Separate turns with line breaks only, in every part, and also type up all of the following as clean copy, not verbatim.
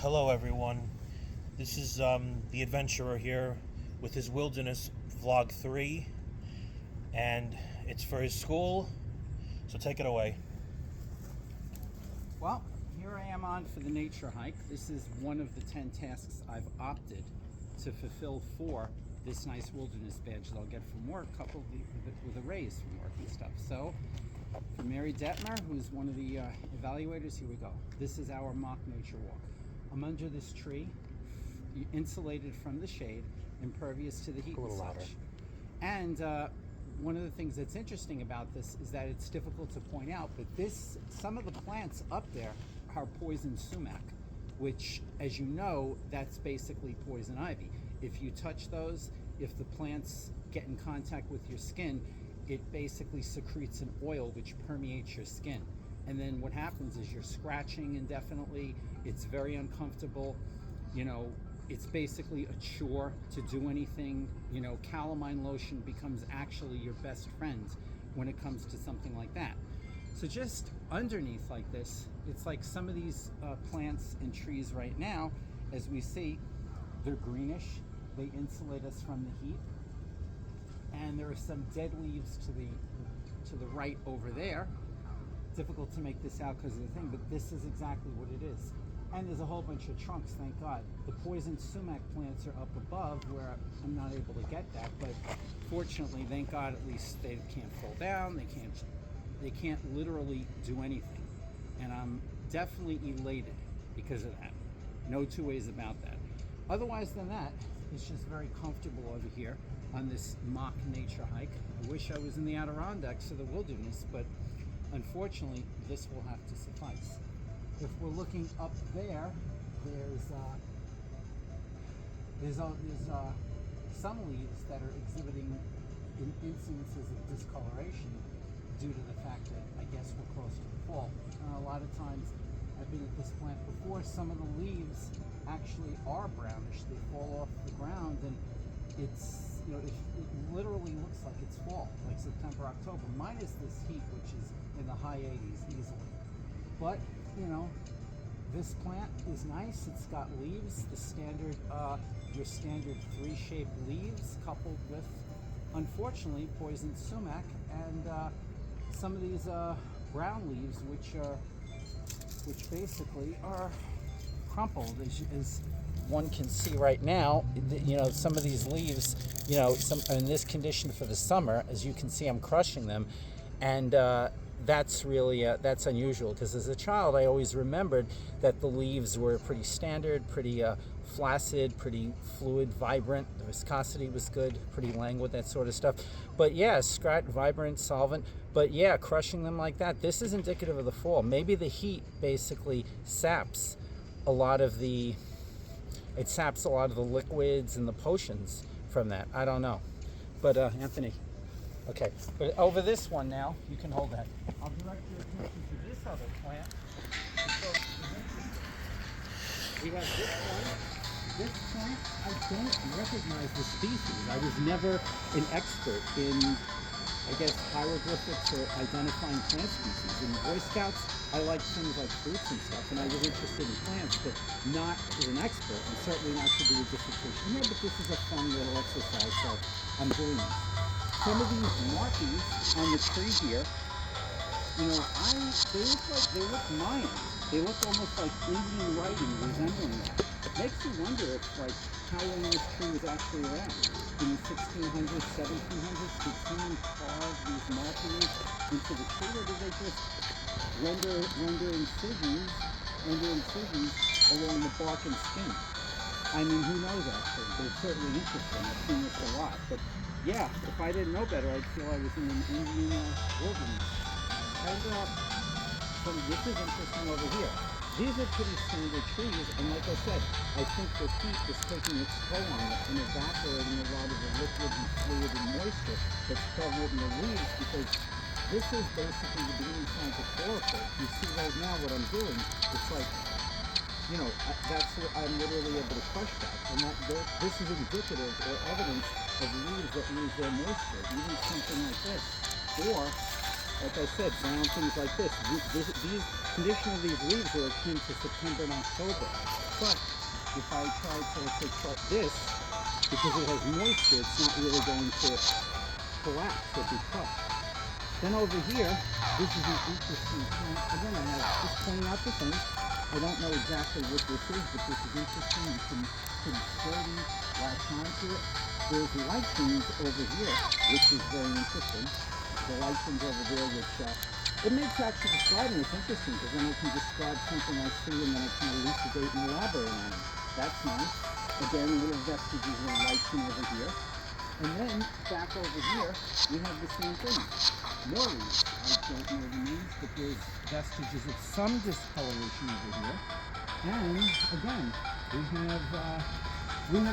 Hello, everyone. This is the adventurer here with his wilderness vlog 3, and it's for his school. So take it away.
Well, here I am on for the nature hike. This is one of the 10 tasks I've opted to fulfill for this nice wilderness badge that I'll get from work, coupled with a raise from work and stuff. So, for Mary Detmer, who's one of the evaluators, here we go. This is our mock nature walk. I'm under this tree, insulated from the shade, impervious to the heat and such. And one of the things that's interesting about this is that it's difficult to point out, but some of the plants up there are poison sumac, which, as you know, that's basically poison ivy. If you touch those, if the plants get in contact with your skin, it basically secretes an oil which permeates your skin. And then what happens is you're scratching indefinitely. It's very uncomfortable. You know, it's basically a chore to do anything. You know, calamine lotion becomes actually your best friend when it comes to something like that. So just underneath like this, it's like some of these plants and trees right now, as we see, they're greenish. They insulate us from the heat. And there are some dead leaves to the right over there. Difficult to make this out because of the thing, but this is exactly what it is. And there's a whole bunch of trunks, thank God. The poison sumac plants are up above where I'm not able to get that, but fortunately, thank God, at least they can't fall down, they can't literally do anything. And I'm definitely elated because of that. No two ways about that. Otherwise than that, it's just very comfortable over here on this mock nature hike. I wish I was in the Adirondacks or the wilderness, but unfortunately, this will have to suffice. If we're looking up there, there's some leaves that are exhibiting incidences of discoloration due to the fact that I guess we're close to the fall. A lot of times, I've been at this plant before, some of the leaves actually are brownish. They fall off the ground, and it's, you know, it literally looks like it's fall, like September, October, minus this heat, which is in the high 80s easily. But, you know, this plant is nice. It's got leaves, the standard, your standard 3-shaped leaves, coupled with, unfortunately, poison sumac, and some of these brown leaves, which basically are crumpled, as one can see right now. You know, some of these leaves, you know, some in this condition for the summer, as you can see, I'm crushing them, and that's really that's unusual, because as a child I always remembered that the leaves were pretty standard, pretty flaccid, pretty fluid, vibrant. The viscosity was good, pretty languid, that sort of stuff. But yeah, scratch, vibrant, solvent. But yeah, crushing them like that, this is indicative of the fall. Maybe the heat basically saps a lot of the liquids and the potions from that. I don't know. But Anthony, okay. But over this one now, you can hold that. I'll direct your attention to this other plant. We have this one. This plant, I don't recognize the species. I was never an expert in, I guess, hieroglyphics or identifying plant species. In Boy Scouts, I like things like fruits and stuff, and I was interested in plants, but not as an expert, and certainly not to do a dissertation here, but this is a fun little exercise, so I'm doing this. Some of these markings on the tree here, you know, they look Mayan. They look almost like Indian writing, resembling that. It makes you wonder if, like, how long this tree was actually around. In the 1600s, 1700s, did someone carve these markings into the tree, or did they just render incisions along the bark and skin? I mean, who knows actually, but it's certainly interesting. I've seen this a lot. But yeah, if I didn't know better, I'd feel I was in an Indian wilderness. And so this is interesting over here. These are pretty standard trees, and like I said, I think the heat is taking its toll on it and evaporating a lot of the liquid and fluid and moisture that's prevalent in the leaves, because this is basically the beginning signs of chlorophyll. You see right now what I'm doing, it's like, you know, that's what I'm literally able to crush that. And this is indicative or evidence of leaves that lose their moisture, even something like this. Or, like I said, brown things like this. These condition of these leaves are akin to September and October. But if I try to, let's say, cut this, because it has moisture, it's not really going to collapse or be cut. Then over here, this is an interesting plant. Again, I have just pointing out the thing. I don't know exactly what this is, but this is interesting. You can pretty sturdy, latch onto it. There's lichens over here, which is very interesting. The lichens over there, which it makes actually describing it's interesting because then I can describe something I see and then I can elucidate and elaborate on it. That's nice. Again, little vestiges of lichen over here. And then back over here, we have the same thing. More leaves. I don't know the names, but there's vestiges of some discoloration over here. And again, we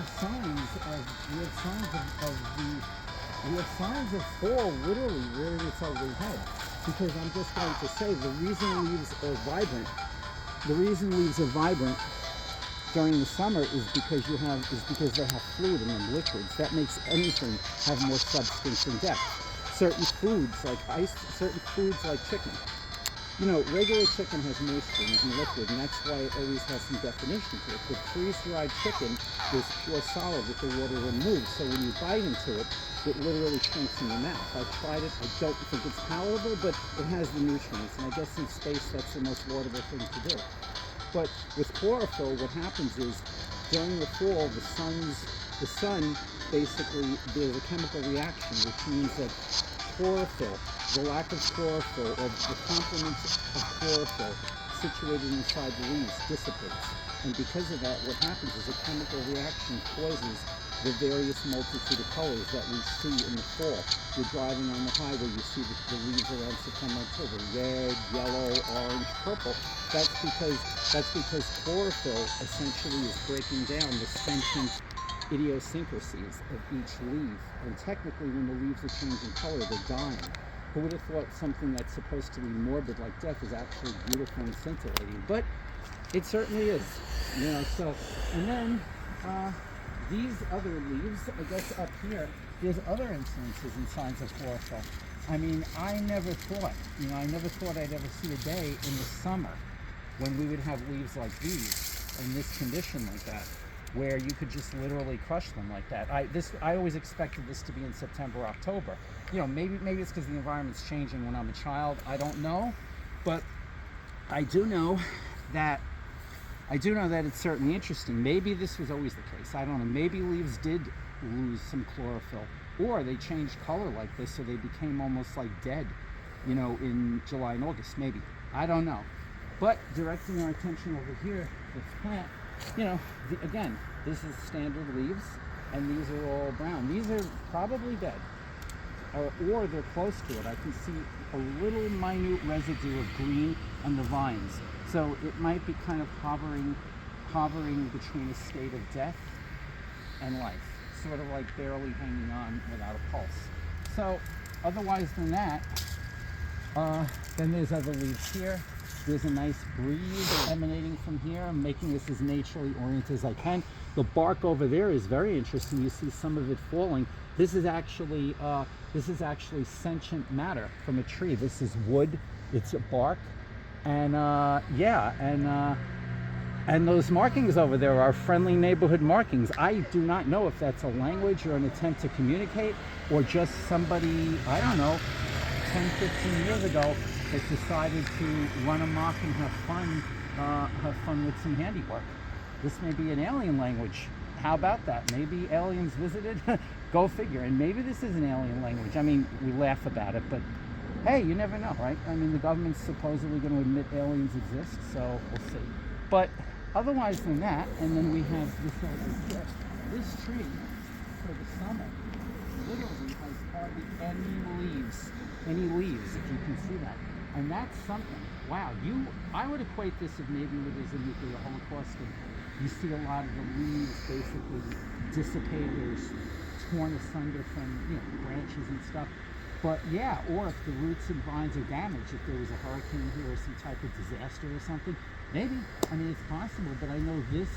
have signs of fall literally rearing its ugly head. Because I'm just going to say the reason leaves are vibrant during the summer is because they have fluid in them, liquids. That makes anything have more substance and depth. Certain foods like ice, certain foods like chicken. You know, regular chicken has moisture and liquid, and that's why it always has some definition to it. But freeze-dried chicken is pure solid with the water removed, so when you bite into it, it literally shrinks in your mouth. I've tried it. I don't think it's palatable, but it has the nutrients, and I guess in space that's the most laudable thing to do. But with chlorophyll, what happens is during the fall, the sun basically, there's a chemical reaction, which means that chlorophyll, the lack of chlorophyll, or the complement of chlorophyll situated inside the leaves dissipates. And because of that, what happens is a chemical reaction causes the various multitude of colors that we see in the fall. You're driving on the highway, you see the leaves around September, October, red, yellow, orange, purple. That's because chlorophyll essentially is breaking down the sentient idiosyncrasies of each leaf. And technically, when the leaves are changing color, they're dying. Who would have thought something that's supposed to be morbid like death is actually beautiful and scintillating? But it certainly is, you know. So, and then these other leaves, I guess up here, there's other instances and signs of chlorophyll. I mean, I never thought I'd ever see a day in the summer when we would have leaves like these in this condition like that, where you could just literally crush them like that. I always expected this to be in September, October. You know, maybe it's because the environment's changing when I'm a child. I don't know, but I do know that it's certainly interesting. Maybe this was always the case. I don't know. Maybe leaves did lose some chlorophyll, or they changed color like this, so they became almost like dead, you know, in July and August. Maybe. I don't know. But directing our attention over here, this plant, you know, again, this is standard leaves, and these are all brown. These are probably dead, or they're close to it. I can see a little minute residue of green on the vines. So it might be kind of hovering between a state of death and life, sort of like barely hanging on without a pulse. So otherwise than that, then there's other leaves here. There's a nice breeze emanating from here. I'm making this as naturally oriented as I can. The bark over there is very interesting. You see some of it falling. This is actually sentient matter from a tree. This is wood. It's a bark, and and those markings over there are friendly neighborhood markings. I do not know if that's a language or an attempt to communicate, or just somebody, I don't know, 10, 15 years ago that decided to run amok and have fun with some handiwork. This may be an alien language. How about that? Maybe aliens visited? Go figure. And maybe this is an alien language. I mean, we laugh about it, but hey, you never know, right? I mean, the government's supposedly going to admit aliens exist, so we'll see. But otherwise than that, and then we have this over here. This tree, for the summer, literally has hardly any leaves, if you can see that. And that's something. Wow, I would equate this if maybe there's a nuclear holocaust and you see a lot of the leaves basically dissipated or torn asunder from, you know, branches and stuff. But yeah, or if the roots and vines are damaged, if there was a hurricane here or some type of disaster or something, maybe. I mean, it's possible, but I know this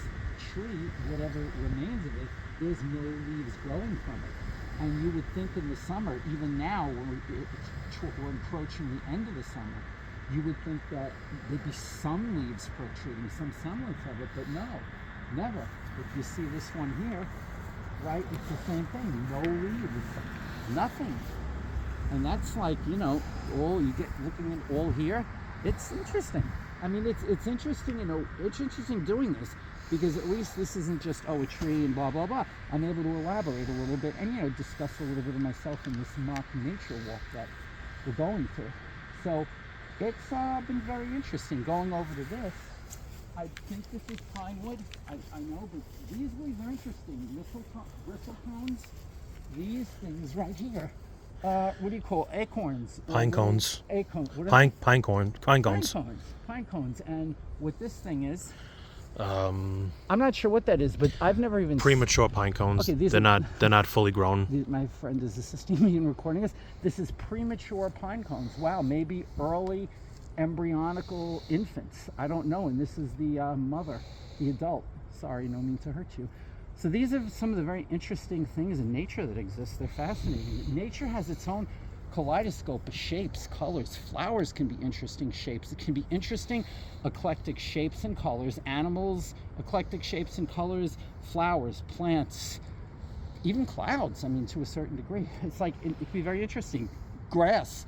tree, whatever remains of it, there's no leaves growing from it. And you would think in the summer, even now, when we're approaching the end of the summer, you would think that there'd be some leaves protruding, some semblance of it, but no, never. If you see this one here, right, it's the same thing. No leaves, nothing. And that's like, you know, all you get looking at all here. It's interesting. I mean, it's interesting, you know, it's interesting doing this because at least this isn't just, oh, a tree and blah, blah, blah. I'm able to elaborate a little bit and, you know, discuss a little bit of myself in this mock nature walk that we're going to. So it's been very interesting going over to this. I think this is pine wood. I know, but these leaves are interesting. Bristle cones, these things right here. What do you call acorns?
Pine cones.
Acorn.
Pine cones.
Pine cones. And what this thing is, I'm not sure what that is, but I've never even
premature pine cones.
Okay,
they're not fully grown.
My friend is assisting me in recording this. This is premature pine cones. Wow, maybe early embryonical infants. I don't know. And this is the mother, the adult. Sorry, no mean to hurt you. So these are some of the very interesting things in nature that exist. They're fascinating. Nature has its own kaleidoscope of shapes, colors. Flowers can be interesting shapes. It can be interesting, eclectic shapes and colors. Animals, eclectic shapes and colors. Flowers, plants, even clouds, I mean, to a certain degree. It's like, it can be very interesting. Grass.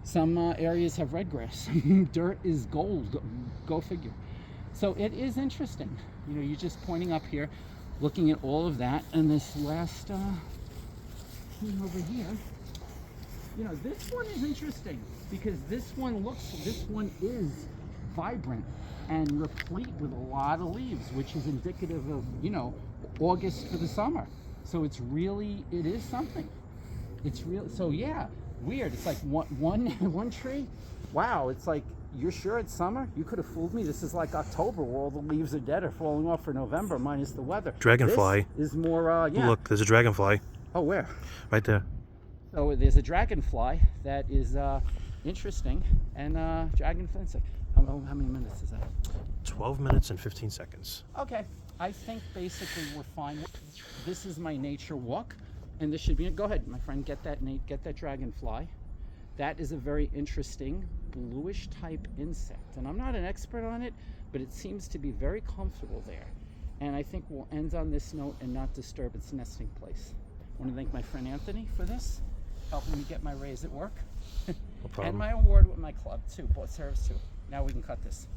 Some areas have red grass. Dirt is gold. Go figure. So it is interesting. You know, you're just pointing up here, looking at all of that, and this last thing over here, you know, this one is interesting because this one is vibrant and replete with a lot of leaves, which is indicative of, you know, August for the summer. So it is something. It's real. So yeah, weird. It's like one tree. Wow, it's like, you're sure it's summer? You could have fooled me. This is like October where all the leaves are dead or falling off for November minus the weather.
Dragonfly.
This is more, yeah.
Look, there's a dragonfly.
Oh, where?
Right there.
So there's a dragonfly that is interesting. And dragonfly, how many minutes is that?
12 minutes and 15 seconds.
Okay. I think basically we're fine. This is my nature walk. And this should be it. Go ahead, my friend. Get that dragonfly. That is a very interesting bluish type insect. And I'm not an expert on it, but it seems to be very comfortable there. And I think we'll end on this note and not disturb its nesting place. I want to thank my friend Anthony for this, helping me get my raise at work.
No problem.
And my award with my club too, both serves too. Now we can cut this.